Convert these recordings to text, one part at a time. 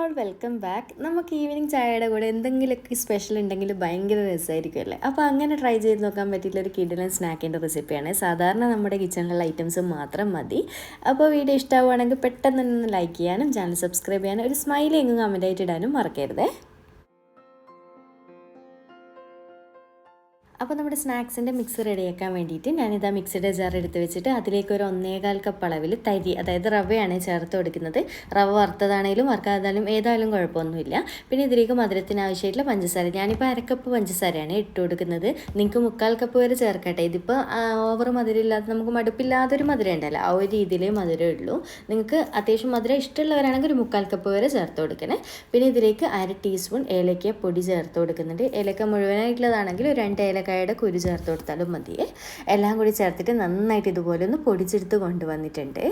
All welcome back. നമുക്ക് evening ചായയുടെ കൂടെ എന്തെങ്കിലുമൊക്കെ സ്പെഷ്യൽ ഉണ്ടെങ്കിൽ ഭയങ്കര രസമായിരിക്കും അല്ലേ. അപ്പോൾ അങ്ങനെ ട്രൈ ചെയ്ത് നോക്കാൻ പറ്റിയിട്ടുള്ള ഒരു കിടിലൻ സ്നാക്കിൻ്റെ റെസിപ്പിയാണ്. സാധാരണ നമ്മുടെ കിച്ചണിലുള്ള ഐറ്റംസ് മാത്രം മതി. അപ്പോൾ വീഡിയോ ഇഷ്ടമാവുകയാണെങ്കിൽ പെട്ടെന്ന് തന്നെ ലൈക്ക് ചെയ്യാനും ചാനൽ സബ്സ്ക്രൈബ് ചെയ്യാനും ഒരു സ്മൈലി എങ്ങും കമൻ്റ് ആയിട്ട് ഇടാനും മറക്കരുതേ. അപ്പോൾ നമ്മുടെ സ്നാക്സിൻ്റെ മിക്സ് റെഡിയാക്കാൻ വേണ്ടിയിട്ട് ഞാനിതാ മിക്സിയുടെ ജാർ എടുത്ത് വെച്ചിട്ട് അതിലേക്ക് ഒരു 1.25 കപ്പ് അളവിൽ തരി, അതായത് റവയാണ് ചേർത്ത് കൊടുക്കുന്നത്. റവ വറുത്തതാണെങ്കിലും വറുക്കാതായാലും ഏതായാലും കുഴപ്പമൊന്നുമില്ല. പിന്നെ ഇതിലേക്ക് മധുരത്തിന് ആവശ്യമായിട്ടുള്ള പഞ്ചസാര, ഞാനിപ്പോൾ 1/2 കപ്പ് പഞ്ചസാരയാണ് ഇട്ട് കൊടുക്കുന്നത്. നിങ്ങൾക്ക് 3/4 കപ്പ് വരെ ചേർക്കട്ടെ. ഇതിപ്പോൾ ഓവർ മധുരം ഇല്ലാത്ത, നമുക്ക് മടുപ്പില്ലാത്തൊരു മധുരം ഉണ്ടല്ലോ, ആ ഒരു രീതിയിലേ മധുരം ഉള്ളൂ. നിങ്ങൾക്ക് അത്യാവശ്യം മധുരം ഇഷ്ടമുള്ളവരാണെങ്കിൽ ഒരു 3/4 കപ്പ് വരെ ചേർത്ത് കൊടുക്കണേ. പിന്നെ ഇതിലേക്ക് 1/2 ടീസ്പൂൺ ഏലക്ക പൊടി ചേർത്ത് കൊടുക്കുന്നുണ്ട്. ഏലക്ക മുഴുവനായിട്ടുള്ളതാണെങ്കിൽ 2 ഏലക്ക കുരു ചേർത്ത് കൊടുത്താലും മതിയേ. എല്ലാം കൂടി ചേർത്തിട്ട് നന്നായിട്ട് ഇതുപോലെ ഒന്ന് പൊടിച്ചെടുത്ത് കൊണ്ടുവന്നിട്ടുണ്ട്.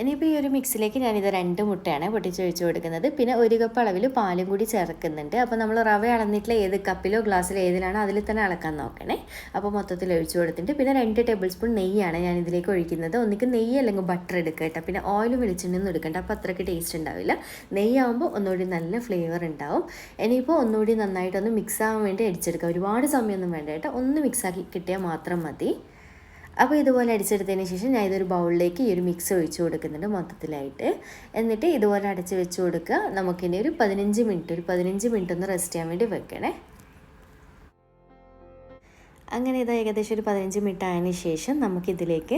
ഇനിയിപ്പോൾ ഈ ഒരു മിക്സിലേക്ക് ഞാനിത് 2 മുട്ടയാണ് പൊട്ടിച്ചൊഴിച്ച് കൊടുക്കുന്നത്. പിന്നെ 1 കപ്പ് അളവിൽ പാലും കൂടി ചേർക്കുന്നുണ്ട്. അപ്പോൾ നമ്മൾ റവ അളന്നിട്ടുള്ള ഏത് കപ്പിലോ ഗ്ലാസ്സിലോ ഏതിലാണോ അതിൽ തന്നെ അളക്കാൻ നോക്കണേ. അപ്പോൾ മൊത്തത്തിൽ ഒഴിച്ച് കൊടുത്തിട്ട് പിന്നെ 2 ടേബിൾ സ്പൂൺ നെയ്യാണ് ഞാൻ ഇതിലേക്ക് ഒഴിക്കുന്നത്. ഒന്നിക്ക് നെയ്യ് അല്ലെങ്കിൽ ബട്ടർ എടുക്കുക കേട്ടോ. പിന്നെ ഓയിലും വെളിച്ചെണ്ണയൊന്നും എടുക്കണ്ട, അപ്പോൾ അത്രയ്ക്ക് ടേസ്റ്റ് ഉണ്ടാവില്ല. നെയ്യാകുമ്പോൾ ഒന്നുകൂടി നല്ല ഫ്ലേവർ ഉണ്ടാവും. ഇനിയിപ്പോൾ ഒന്നുകൂടി നന്നായിട്ടൊന്ന് മിക്സ് ആവാൻ വേണ്ടി അടിച്ചെടുക്കുക. ഒരുപാട് സമയമൊന്നും വേണ്ട കേട്ടോ, ഒന്ന് മിക്സാക്കി കിട്ടിയാൽ മാത്രം മതി. അപ്പോൾ ഇതുപോലെ അടിച്ചെടുത്തതിന് ശേഷം ഞാൻ ഇതൊരു ബൗളിലേക്ക് ഈ ഒരു മിക്സ് ഒഴിച്ച് കൊടുക്കുന്നുണ്ട് മൊത്തത്തിലായിട്ട്. എന്നിട്ട് ഇതുപോലെ അടച്ച് വെച്ച് കൊടുക്കുക. നമുക്കിനി ഒരു 15 മിനിറ്റ് ഒന്ന് റെസ്റ്റ് ചെയ്യാൻ വേണ്ടി വെക്കണേ. അങ്ങനെ ഇത് ഏകദേശം ഒരു 15 മിനിറ്റ് ആയതിനു ശേഷം നമുക്കിതിലേക്ക്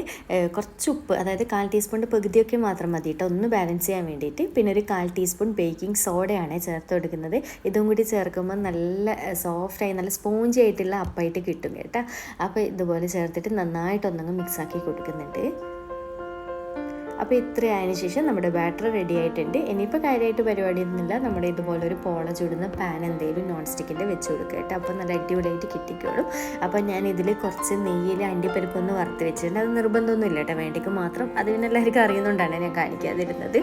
കുറച്ച് ഉപ്പ്, അതായത് 1/4 ടീസ്പൂണിൻ്റെ പകുതിയൊക്കെ മാത്രം മതി കേട്ടോ, ഒന്ന് ബാലൻസ് ചെയ്യാൻ വേണ്ടിയിട്ട്. പിന്നെ ഒരു 1/4 ടീസ്പൂൺ ബേക്കിംഗ് സോഡയാണ് ചേർത്ത് കൊടുക്കുന്നത്. ഇതും കൂടി ചേർക്കുമ്പോൾ നല്ല സോഫ്റ്റായി നല്ല സ്പോഞ്ചി ആയിട്ടുള്ള അപ്പമായിട്ട് കിട്ടും കേട്ടോ. അപ്പോൾ ഇതുപോലെ ചേർത്തിട്ട് നന്നായിട്ടൊന്നങ്ങ് മിക്സാക്കി കൊടുക്കുന്നുണ്ട്. അപ്പോൾ ഇത്രയായതിനു ശേഷം നമ്മുടെ ബാറ്റർ റെഡി ആയിട്ടുണ്ട്. ഇനിയിപ്പോൾ കാര്യമായിട്ട് പരിപാടിയൊന്നുമില്ല, നമ്മുടെ ഇതുപോലെ ഒരു പോള ചുടുന്ന പാൻ എന്തെങ്കിലും നോൺ സ്റ്റിക്കിൻ്റെ വെച്ച് കൊടുക്കുക കേട്ടോ. അപ്പോൾ നല്ല അടിപൊളിയായിട്ട് കിട്ടിക്കോളും. അപ്പോൾ ഞാൻ ഇതിൽ കുറച്ച് നെയ്യിൽ അണ്ടിപ്പരിപ്പൊന്ന് വറുത്ത് വെച്ചിട്ടുണ്ട്. അത് നിർബന്ധമൊന്നുമില്ല കേട്ടോ, വേണ്ടിക്ക് മാത്രം. അത് പിന്നെ എല്ലാവർക്കും അറിയുന്നതുകൊണ്ടാണ് ഞാൻ കാണിക്കാതിരുന്നത്.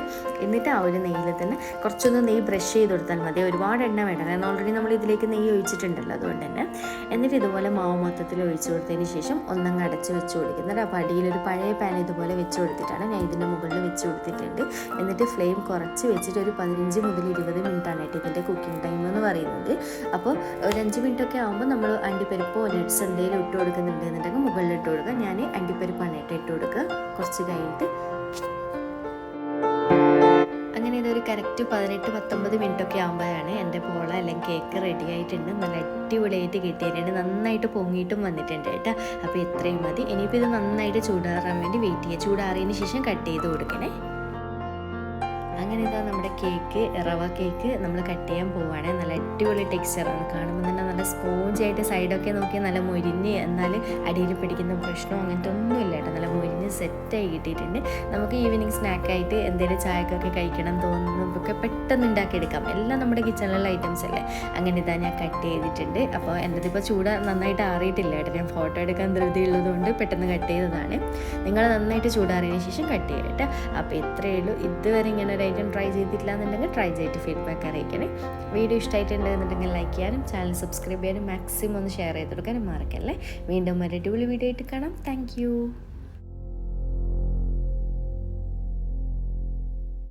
എന്നിട്ട് ആ ഒരു നെയ്യിൽ തന്നെ കുറച്ചൊന്ന് നെയ്യ് ബ്രഷ് ചെയ്ത് കൊടുത്താൽ മതി, ഒരുപാട് എണ്ണ വേണ്ട, കാരണം ഓൾറെഡി നമ്മൾ ഇതിലേക്ക് നെയ്യ് ഒഴിച്ചിട്ടുണ്ടല്ലോ, അതുകൊണ്ട് തന്നെ. എന്നിട്ട് ഇതുപോലെ മാവ് മൊത്തത്തിൽ ഒഴിച്ച് കൊടുത്തതിന് ശേഷം ഒന്നങ്ങ് അടച്ച് വെച്ച് കൊടുക്കുന്നുണ്ട്. അപ്പോൾ അടിയിലൊരു പഴയ പാൻ ഇതുപോലെ വെച്ച് കൊടുത്തിട്ടാണ് ഞാൻ ഇതിൻ്റെ മുകളിൽ വെച്ച് കൊടുത്തിട്ടുണ്ട്. എന്നിട്ട് ഫ്ലെയിം കുറച്ച് വെച്ചിട്ട് ഒരു 15 മുതൽ 20 മിനിറ്റാണ് കേട്ടോ ഇതിൻ്റെ കുക്കിംഗ് ടൈം എന്ന് പറയുന്നത്. അപ്പോൾ ഒരു 5 മിനിറ്റൊക്കെ ആകുമ്പോൾ നമ്മൾ അണ്ടിപ്പരിപ്പോ നട്ട്സ് എന്തെങ്കിലും ഇട്ട് കൊടുക്കുന്നുണ്ട് എന്നുണ്ടെങ്കിൽ മുകളിൽ ഇട്ട് കൊടുക്കുക. ഞാൻ അണ്ടിപ്പരിപ്പാണ് ഇട്ട് കൊടുക്കുക കുറച്ച് കഴിഞ്ഞിട്ട്. അങ്ങനെ ഇതൊരു കറക്റ്റ് 18-19 മിനിറ്റൊക്കെ ആകുമ്പോഴാണ് എൻ്റെ പോള അല്ലെങ്കിൽ കേക്ക് റെഡി ആയിട്ടുണ്ട്. നല്ല അടിപൊളിയായിട്ട് കിട്ടിയിട്ടുണ്ട്, നന്നായിട്ട് പൊങ്ങിയിട്ടും വന്നിട്ടുണ്ട് കേട്ടോ. അപ്പോൾ ഇത്രയും മതി. ഇനിയിപ്പോൾ ഇത് നന്നായിട്ട് ചൂടാറാൻ വേണ്ടി വെയിറ്റ് ചെയ്യുക. ചൂടാറിയതിന് ശേഷം കട്ട് ചെയ്ത് കൊടുക്കണേ. അങ്ങനെ ഇതാ നമ്മുടെ കേക്ക്, റവ കേക്ക് നമ്മൾ കട്ട് ചെയ്യാൻ പോവുകയാണ്. നല്ല അടിപൊളി ടെക്സ്ചറാണ്, കാണുമ്പോൾ തന്നെ നല്ല സ്പോഞ്ചായിട്ട് സൈഡൊക്കെ നോക്കി നല്ല മൊരിഞ്ഞ്, എന്നാൽ അടിയിൽ പിടിക്കുന്ന പ്രശ്നമോ അങ്ങനത്തെ ഒന്നുമില്ല കേട്ടോ. നല്ല മൊരിഞ്ഞ് സെറ്റായി കിട്ടിയിട്ടുണ്ട്. നമുക്ക് ഈവനിങ് സ്നാക്കായിട്ട് എന്തെങ്കിലും ചായക്കൊക്കെ കഴിക്കണം തോന്നുന്നതൊക്കെ പെട്ടെന്ന് ഉണ്ടാക്കിയെടുക്കാം. എല്ലാം നമ്മുടെ കിച്ചണിലുള്ള ഐറ്റംസ് അല്ലേ. അങ്ങനെ ഇതാ ഞാൻ കട്ട് ചെയ്തിട്ടുണ്ട്. അപ്പോൾ എൻ്റെ ഇപ്പോൾ ചൂട് നന്നായിട്ട് ആറിയിട്ടില്ല കേട്ടോ, ഞാൻ ഫോട്ടോ എടുക്കാൻ ധൃതി ഉള്ളതുകൊണ്ട് പെട്ടെന്ന് കട്ട് ചെയ്തതാണ്. നിങ്ങൾ നന്നായിട്ട് ചൂടാറിയതിന് ശേഷം കട്ട് ചെയ്യുക കേട്ടോ. അപ്പോൾ ഇത്രയേ ഉള്ളൂ. ഇതുവരെ ഇങ്ങനെ ഒരു ഐറ്റം ട്രൈ ചെയ്തിട്ടില്ല എന്നുണ്ടെങ്കിൽ ട്രൈ ചെയ്തിട്ട് ഫീഡ്ബാക്ക് അറിയിക്കണേ. വീഡിയോ ഇഷ്ടമായിട്ടുണ്ടെന്നുണ്ടെങ്കിൽ ലൈക്ക് ചെയ്യാനും ചാനൽ സബ്സ്ക്രൈബ് ചെയ്യാനും മാക്സിമം ഒന്ന് ഷെയർ ചെയ്ത് കൊടുക്കാനും മറക്കല്ലേ. വീണ്ടും ഒരു അടിപൊളി വീഡിയോ ആയിട്ട് കാണാം. താങ്ക്